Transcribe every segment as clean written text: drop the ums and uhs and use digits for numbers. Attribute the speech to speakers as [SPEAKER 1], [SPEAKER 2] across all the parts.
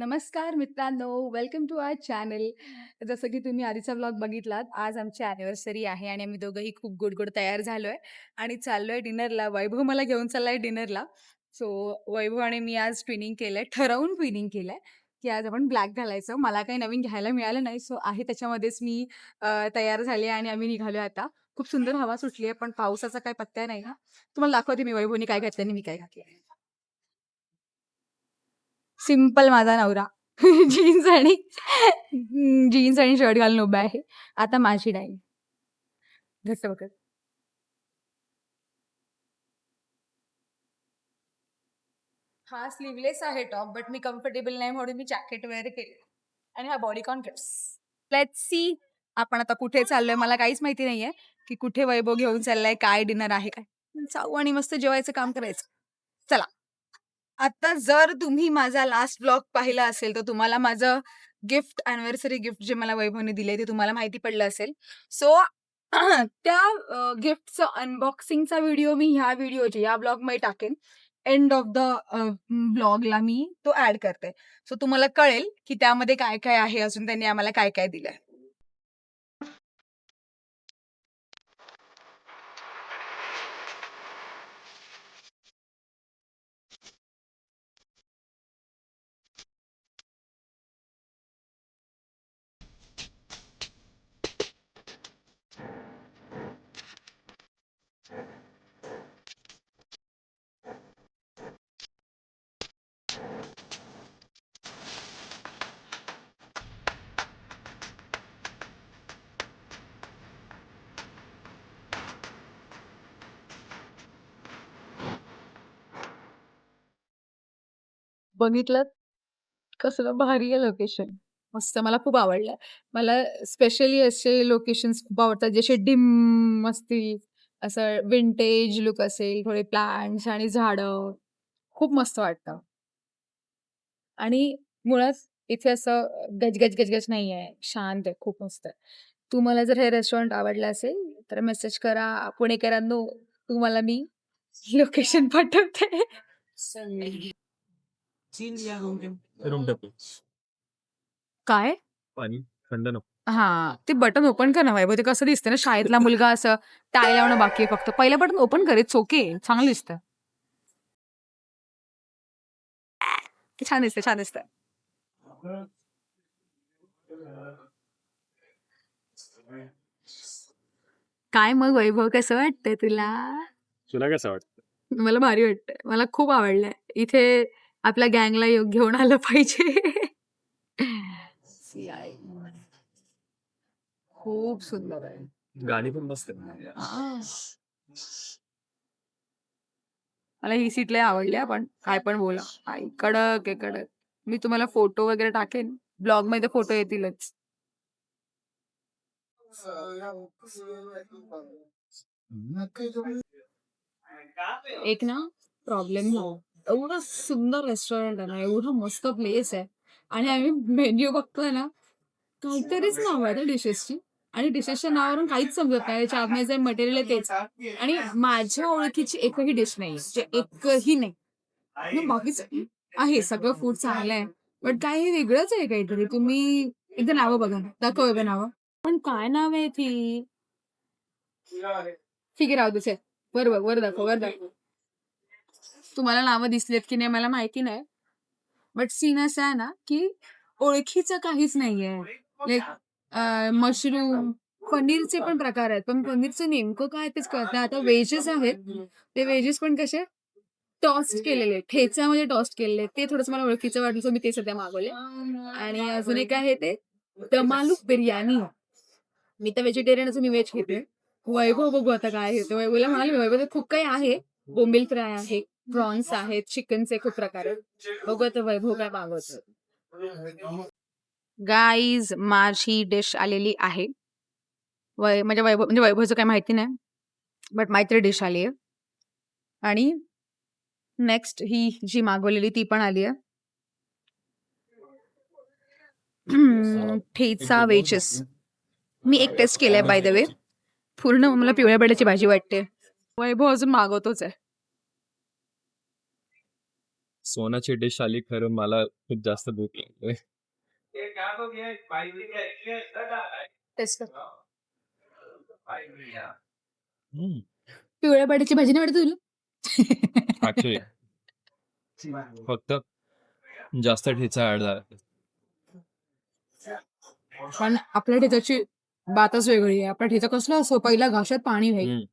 [SPEAKER 1] नमस्कार मित्रांनो, welcome to our channel. जसं की तुम्ही आधीचा व्लॉग बघितलात, आज आमची अॅनिव्हर्सरी आहे आणि आम्ही दोघंही खूप गोड-गोड तयार झालोय आणि चाललोय डिनरला. वैभव मला घेऊन चाललाय डिनरला. सो वैभव आणि मी आज ट्विनिंग केलंय, ठरवून ट्विनिंग केलंय, की आज आपण ब्लॅक घालायचं. मला काही नवीन घ्यायला मिळालं नाही, सो आहे त्याच्यामध्येच मी तयार झाले आणि आम्ही निघालोय आता. खूप सुंदर हवा सुटली आहे, पण पावसाचा काही पत्ता नाही हां. तुम्हाला दाखवते मी वैभवने काय घातलं आणि मी काय घातलंय. सिंपल माझा नवरा. जीन्स आणि जीन्स आणि शर्ट घालून उभा आहे. आता माझी टाईम. घट्ट पकड. हा स्लीवलेस आहे टॉप, बट मी कम्फर्टेबल नाही म्हणून मी जॅकेट वेअर केले आणि हा बॉडीकॉन ड्रेस. लेट्स सी आपण आता कुठे चाललोय. मला काहीच माहिती नाहीये, की कुठे वैभव घेऊन चाललाय, काय डिनर आहे काय. जाऊ आणि मस्त जेवायचं काम करायचं. चला. आता जर तुम्ही माझा लास्ट ब्लॉग पाहिला असेल, तर तुम्हाला माझं गिफ्ट अॅनिव्हर्सरी गिफ्ट जे मला वैभवने दिले ते तुम्हाला माहिती पडलं असेल. सो त्या गिफ्टचं अनबॉक्सिंगचा व्हिडिओ मी ह्या व्हिडिओच्या या ब्लॉगमध्ये टाकेन. एंड ऑफ द ब्लॉगला मी तो ॲड करते. सो तुम्हाला कळेल, की त्यामध्ये काय-काय आहे, अजून त्यांनी आम्हाला काय-काय दिलंय. बघितलंत? कसलं भारी आहे लोकेशन. मस्त मला खूप आवडलं. मला स्पेशली असे लोकेशन्स खूप आवडतात, जसे डिम असतील, असं विंटेज लूक असेल, थोडे प्लांट्स आणि झाडं. खूप मस्त वाटतं. आणि मुळात इथे असं गजगज नाहीये. शांत आहे. खूप मस्त आहे. तुम्हाला जर हे रेस्टॉरंट आवडलं असेल, तर मेसेज करा. पुणेकरांनो, तुम्हाला मी लोकेशन पाठवते.
[SPEAKER 2] रूम टेम्पल
[SPEAKER 1] काय?
[SPEAKER 2] पाणी थंड नको.
[SPEAKER 1] हां, ते बटन ओपन कर ना वैभव. ते कसं दिसतं ना शाळेतला मुलगा असं टाळी लावणं बाकी आहे फक्त. पहिलं बटन ओपन कर. It's okay. चांगलं दिसतं. छान दिसतं, छान दिसतं. काय मग वैभव कसं वाटतंय तुला?
[SPEAKER 2] तुला कसं वाटतं?
[SPEAKER 1] मला भारी वाटतंय. मला खूप आवडलंय. इथे आपल्या गँगला घेऊन आलं पाहिजे. सीआय. खूप सुंदर आहे.
[SPEAKER 2] गाणी पण मस्त आहेत.
[SPEAKER 1] हां. मला ही सीट लय आवडली हां, पण काय पण बोला. आई कडक आहे कडक. मी तुम्हाला फोटो वगैरे टाकेन. ब्लॉगमध्ये फोटो येतीलच. एक ना प्रॉब्लेम झाला. एवढं सुंदर रेस्टॉरंट आहे ना, एवढं मस्त प्लेस आहे आणि आम्ही मेन्यू बघतोय ना, काहीतरीच नाव आहे त्या डिशेसची आणि डिशेसच्या नावावरून काहीच समजत नाही. त्याच्या आतमध्ये जे मटेरियल आहे तेच आणि माझ्या ओळखीची एकही डिश नाहीये. म्हणजे एकही नाही. मग बाकीचं आहे सगळं फूड चांगलं आहे. बट काय हे वेगळंच आहे काहीतरी. तुम्ही एकदा नावं बघा ना. दाखव एकदा नावं. पण काय नाव आहे ती? ठीक आहे राहू दे चल. वर बघ, वर दाखव, वर दाखव. तुम्हाला नावं दिसलेत की नाही मला माहिती नाही. बट सीन असा आहे ना, की ओळखीचं काहीच नाहीये. लाइक मशरूम, पनीरचे पण प्रकार आहेत. पण पनीरचं नेमकं काय तेच कळत नाही. आता व्हेजेस आहेत. ते व्हेजेस पण कसे टॉस्ट केलेले, ठेच्यामध्ये टॉस्ट केलेले. ते थोडंसं मला ओळखीचं वाटलं, सो मी ते सध्या मागवले. आणि अजून एक आहे ते दम आलू बिर्याणी. मी तर व्हेजिटेरियन असून मी व्हेज घेते. वैभव बघू आता काय घेतो. वैभवला म्हणाले, "वैभव खूप काही आहे. बोंबील फ्राय आहे, प्रॉन्स आहेत, चिकनचे खूप प्रकार आहेत. बघू आता वैभव काय मागवतो." गाईज माझी डिश आलेली आहे. म्हणजे वैभवचं काही माहिती नाही. बट माझी डिश आली आहे. आणि नेक्स्ट ही जी मागवलेली ती पण आली आहे. ठेचा वेजेस. मी एक टेस्ट केलाय बाय द वे. पूर्ण मला पिवळ्या बटाट्याची भाजी वाटते. वैभव अजून मागवतोच आहे.
[SPEAKER 2] सोनाची डिश आली खरं मला खूप जास्त भूक लागली.
[SPEAKER 1] टेस्ट कर.
[SPEAKER 2] हम्म.
[SPEAKER 1] पिवळ्या बटाट्याची भाजी नाही वाटत तुला?
[SPEAKER 2] Actually, फक्त जास्त ठेचा ऍड झाला.
[SPEAKER 1] पण आपल्या ठेचाची बातच वेगळी आहे. आपला ठेचा कसला असो, पहिला घाशात पाणी व्हायचं.
[SPEAKER 2] हम्म.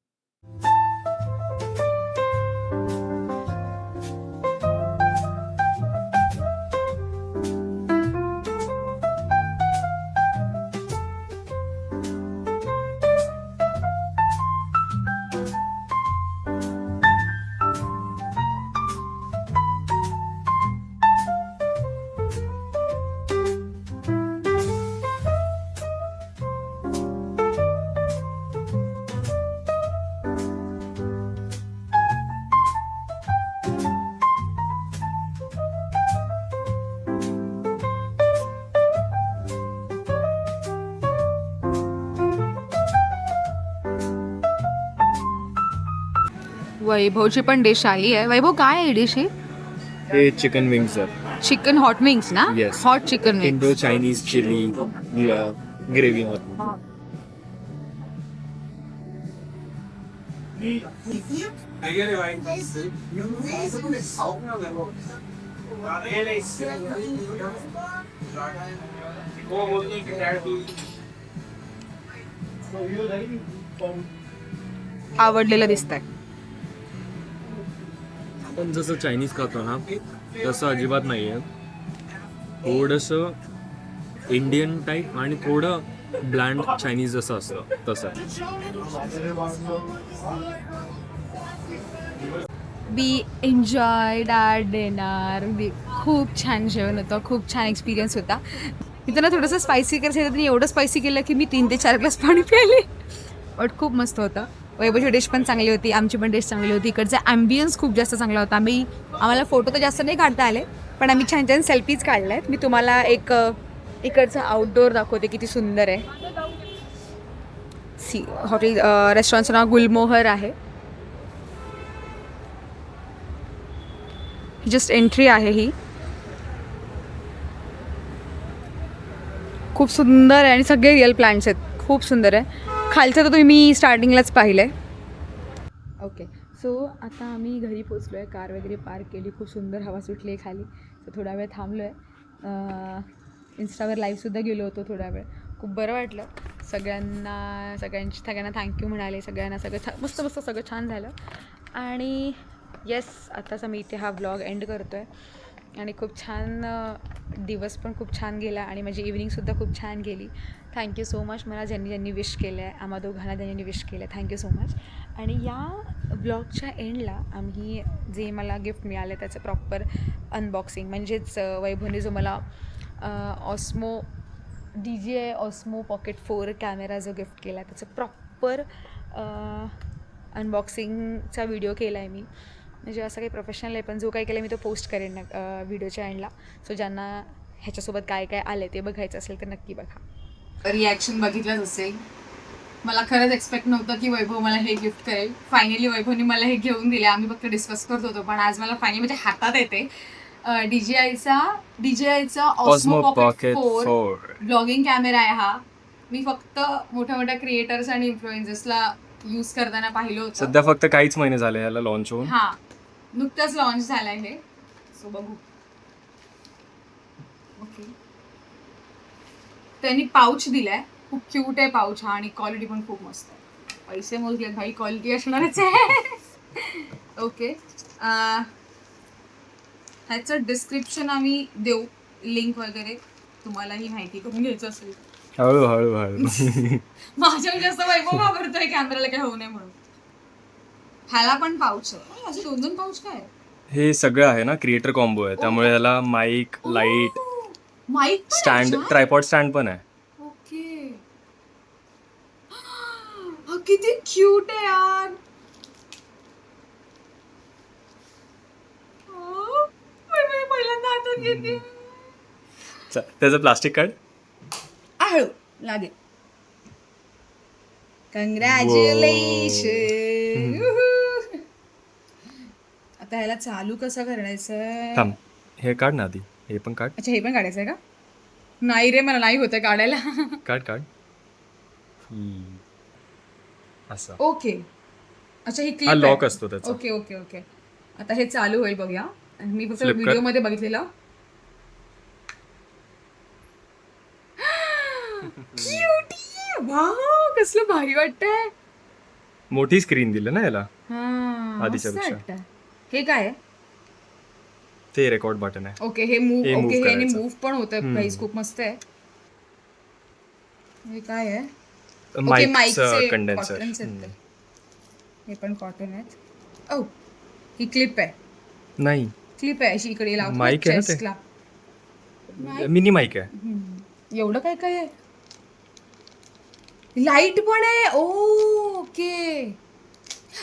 [SPEAKER 1] वैभवची पण डिश आली आहे. वैभव काय आहे डिश ही?
[SPEAKER 2] हे चिकन विंग्स आहेत.
[SPEAKER 1] चिकन हॉट विंग्स ना?
[SPEAKER 2] Yes.
[SPEAKER 1] Hot chicken wings.
[SPEAKER 2] Indo Chinese chilli gravy मध्ये.
[SPEAKER 1] आवडलेलं दिसतंय.
[SPEAKER 2] आपण जसं चायनीज खातो ना तसं अजिबात नाहीये. थोडंसं इंडियन टाईप आणि थोडं ब्लँड चायनीज जसं असतं तसं.
[SPEAKER 1] We enjoyed our dinner. खूप छान जेवण होतं, खूप छान एक्सपिरियन्स होता. मी त्यांना थोडंसं स्पायसी करायचं त्यांनी एवढं स्पायसी केलं की मी 3 ते 4 ग्लास पाणी प्यायले. बट खूप मस्त होतं. वैभवची डिश पण चांगली होती, आमची पण डिश चांगली होती. इकडचा ॲम्बियन्स खूप जास्त चांगला होता. आम्हाला फोटो तर जास्त नाही काढता आले, पण आम्ही छान छान सेल्फीज काढल्या आहेत. मी तुम्हाला एक इकडचं आउटडोअर दाखवते, किती सुंदर आहे. हॉटेल रेस्टॉरंटचं नाव गुलमोहर आहे. जस्ट एंट्री आहे ही. खूप सुंदर आहे आणि सगळे रिअल प्लांट्स आहेत. खूप सुंदर आहे. खालचं तर तुम्ही स्टार्टिंगलाच पाहिलं आहे. ओके, सो आता आम्ही घरी पोचलो आहे. कार वगैरे पार्क केली. खूप सुंदर हवा सुटली आहे खाली. तर थोडा वेळ थांबलो आहे. इन्स्टावर लाईव्हसुद्धा गेलो होतो थोडा वेळ. खूप बरं वाटलं. सगळ्यांना थँक्यू म्हणाले. सगळ्यांना मस्त सगळं छान झालं. आणि येस, आताच आम्ही इथे हा व्लॉग एंड करतो आहे. आणि खूप छान दिवस पण खूप छान गेला आणि माझी इव्हनिंगसुद्धा खूप छान गेली. थँक्यू सो मच मला ज्यांनी विश केलं आहे. आम्हा दोघांना ज्यांनी विश केलं आहे, थँक्यू सो मच. आणि या व्लॉगच्या एंडला आम्ही जे मला गिफ्ट मिळालं त्याचं प्रॉपर अनबॉक्सिंग, म्हणजेच वैभवने जो मला osmo DJI Osmo Pocket 4 camera जो गिफ्ट केला आहे त्याचं प्रॉपर अनबॉक्सिंगचा व्हिडिओ केला आहे मी. म्हणजे असं काही प्रोफेशनल आहे, पण जो काही केला मी तो पोस्ट करेन ना व्हिडिओच्या एंडला. सो ज्यांना ह्याच्यासोबत काय काय आलं ते बघायचं असेल तर नक्की बघा. रिॲक्शन बघितलंच असेल. मला खरंच एक्सपेक्ट नव्हतं की वैभव मला हे गिफ्ट करेल. फायनली वैभवने मला हे घेऊन दिले. आम्ही फक्त डिस्कस करत होतो, पण आज मला फायनली माझ्या हातात येते. DJIचा Osmo Pocket 4 ब्लॉगिंग कॅमेरा आहे हा. मी फक्त मोठ्या क्रिएटर्स आणि इन्फ्लुएन्सर्सला यूज करताना पाहिलं होतं.
[SPEAKER 2] सध्या फक्त काहीच महिने झाले ह्याला लॉन्च होऊन.
[SPEAKER 1] हा, नुकतंच लॉन्च झालंय हे. सो बघू. ओके, त्यांनी पाऊच दिलाय. खूप क्यूट आहे पाऊच हा आणि क्वालिटी पण खूप मस्त आहे. पैसे मोजलेत भाई, क्वालिटी असणारच आहे. ओके, ह्याचं डिस्क्रिप्शन आम्ही देऊ, लिंक वगैरे, तुम्हालाही माहिती करून घ्यायचं असेल.
[SPEAKER 2] हळूहळू
[SPEAKER 1] माझ्या जास्त वैभव वापरतोय कॅमेराला काय होऊ नये म्हणून. ह्याला पण पाऊच आहे. असे 2 पाऊच काय?
[SPEAKER 2] हे सगळं आहे ना क्रिएटर कॉम्बो आहे, त्यामुळे याला mic, light,
[SPEAKER 1] mic,
[SPEAKER 2] stand, tripod stand पण आहे.
[SPEAKER 1] ओके, किती क्यूट आहे यार. पहिल्यांदा हातात घेते.
[SPEAKER 2] त्याचं प्लास्टिक कार्ड
[SPEAKER 1] हळू लागेल. कंग्रॅच्युलेशन. आता ह्याला चालू कसं करायचंय?
[SPEAKER 2] थांब, हे काढ ना आधी, हे पण काढ.
[SPEAKER 1] अच्छा, हे पण काढायचंय का? नाही रे, मला नाही होतं काढायला.
[SPEAKER 2] काढ काढ. असं.
[SPEAKER 1] ओके. अच्छा, ही
[SPEAKER 2] हा
[SPEAKER 1] क्लिप
[SPEAKER 2] लॉक
[SPEAKER 1] आहे.
[SPEAKER 2] असतो त्याचा.
[SPEAKER 1] Okay okay okay. आता हे चालू होईल बघूया. आणि मी फक्त
[SPEAKER 2] Flip कर.
[SPEAKER 1] व्हिडिओ मध्ये बघितलेलं. क्युटी! वाव, कसलं भारी वाटतंय.
[SPEAKER 2] मोठी स्क्रीन दिलं ना याला
[SPEAKER 1] हा,
[SPEAKER 2] आधीच्या
[SPEAKER 1] मस्त
[SPEAKER 2] पेक्षा.
[SPEAKER 1] वाटतंय. हे काय आहे?
[SPEAKER 2] ते रेकॉर्ड बटन आहे.
[SPEAKER 1] ओके, हे मूव.
[SPEAKER 2] हे
[SPEAKER 1] ओके,
[SPEAKER 2] move
[SPEAKER 1] हे
[SPEAKER 2] करायचं.
[SPEAKER 1] मूव पण होतंय.
[SPEAKER 2] हम्म.
[SPEAKER 1] गाईस, खूप मस्त आहे. हे काय आहे? ओके,
[SPEAKER 2] माईकचं
[SPEAKER 1] माईकचे
[SPEAKER 2] कंडेन्सर.
[SPEAKER 1] कॉटन्स आहेत ते. हे पण कॉटन आहेत. ओ, ही क्लिप आहे.
[SPEAKER 2] नाही,
[SPEAKER 1] क्लिप आहे अशी इकडे लावतो
[SPEAKER 2] Mic आहे ना ते?
[SPEAKER 1] चेस्टला.
[SPEAKER 2] मिनी माईक आहे.
[SPEAKER 1] एवढं काय काय आहे? लाईट पण आहे. ओके,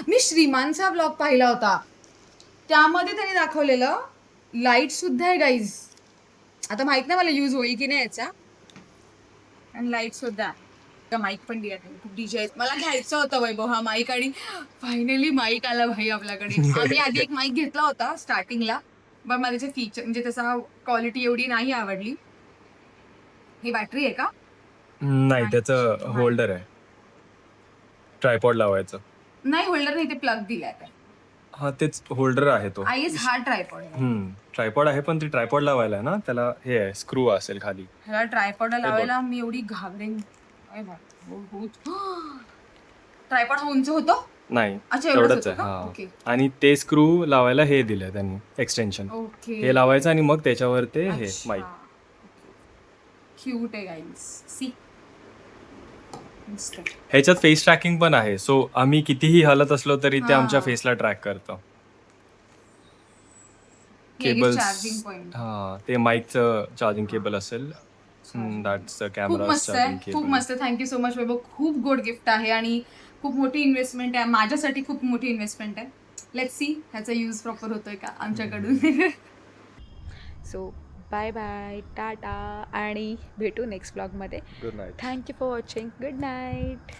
[SPEAKER 1] मी श्रीमानचा ब्लॉग पाहिला होता, त्यामध्ये त्यांनी दाखवलेलं लाईट सुद्धा आहे गाईज. आता माहित नाही मला यूज होईल की नाही याचा. आणि लाईट सुद्धा माईक पण दिला त्यांनी. खूप डीजे मला घ्यायचं होतं वैभव हा माईक, आणि फायनली माईक आला भाई आपल्याकडे. आम्ही आधी एक माईक घेतला होता स्टार्टिंगला, पण मला त्याचे फीचर म्हणजे त्याचा क्वालिटी एवढी नाही आवडली. ही बॅटरी आहे का?
[SPEAKER 2] नाही, त्याचं होल्डर आहे, ट्रायपॉड लावायचं.
[SPEAKER 1] नाही, होल्डर नाही, ते प्लग दिलाय त्या.
[SPEAKER 2] हा, तेच होल्डर आहे तो.
[SPEAKER 1] आय गेस हा ट्रायपॉड आहे.
[SPEAKER 2] ट्रायपॉड आहे, पण ती ट्रायपॉड लावायला आहे ना, त्याला हे आहे, स्क्रू असेल खाली.
[SPEAKER 1] ह्याला ट्रायपॉडला लावायला मी एवढी घाबरेन. ट्रायपॉड हा उंच होतो?
[SPEAKER 2] नाही,
[SPEAKER 1] अच्छा, एवढंच
[SPEAKER 2] तेवढंच
[SPEAKER 1] होतं
[SPEAKER 2] आहे.
[SPEAKER 1] का?
[SPEAKER 2] हा,
[SPEAKER 1] ओके
[SPEAKER 2] आणि ते स्क्रू लावायला हे दिलंय त्यांनी एक्सटेन्शन.
[SPEAKER 1] ओके.
[SPEAKER 2] हे लावायचं आणि मग त्याच्यावर ते हे
[SPEAKER 1] अच्छा.
[SPEAKER 2] माईक.
[SPEAKER 1] क्यूट आहे गाईज. सी, मस्त.
[SPEAKER 2] ह्याच्यात फेस ट्रॅकिंग पण आहे, सो आम्ही कितीही हलत असलो तरी ते
[SPEAKER 1] हा.
[SPEAKER 2] आमच्या फेसला ट्रॅक करतं.
[SPEAKER 1] Charging
[SPEAKER 2] cables,
[SPEAKER 1] point.
[SPEAKER 2] हा, ते माईकचं चार्जिंग केबल असेल. दॅट्स द
[SPEAKER 1] खूप
[SPEAKER 2] कॅमेरा
[SPEAKER 1] मस्त आहे,
[SPEAKER 2] चार्जिंग
[SPEAKER 1] खूप
[SPEAKER 2] केबल.
[SPEAKER 1] मस्त. थँक्यू सो मच वैभव. खूप गुड गिफ्ट आहे आणि खूप मोठी इन्व्हेस्टमेंट आहे माझ्यासाठी. खूप मोठी इन्व्हेस्टमेंट आहे. लेट्स सी ह्याचा यूज प्रॉपर होतोय का आमच्याकडून. सो बाय बाय, टाटा, आणि भेटू नेक्स्ट ब्लॉगमध्ये.
[SPEAKER 2] Good night.
[SPEAKER 1] Thank you for watching. Good night.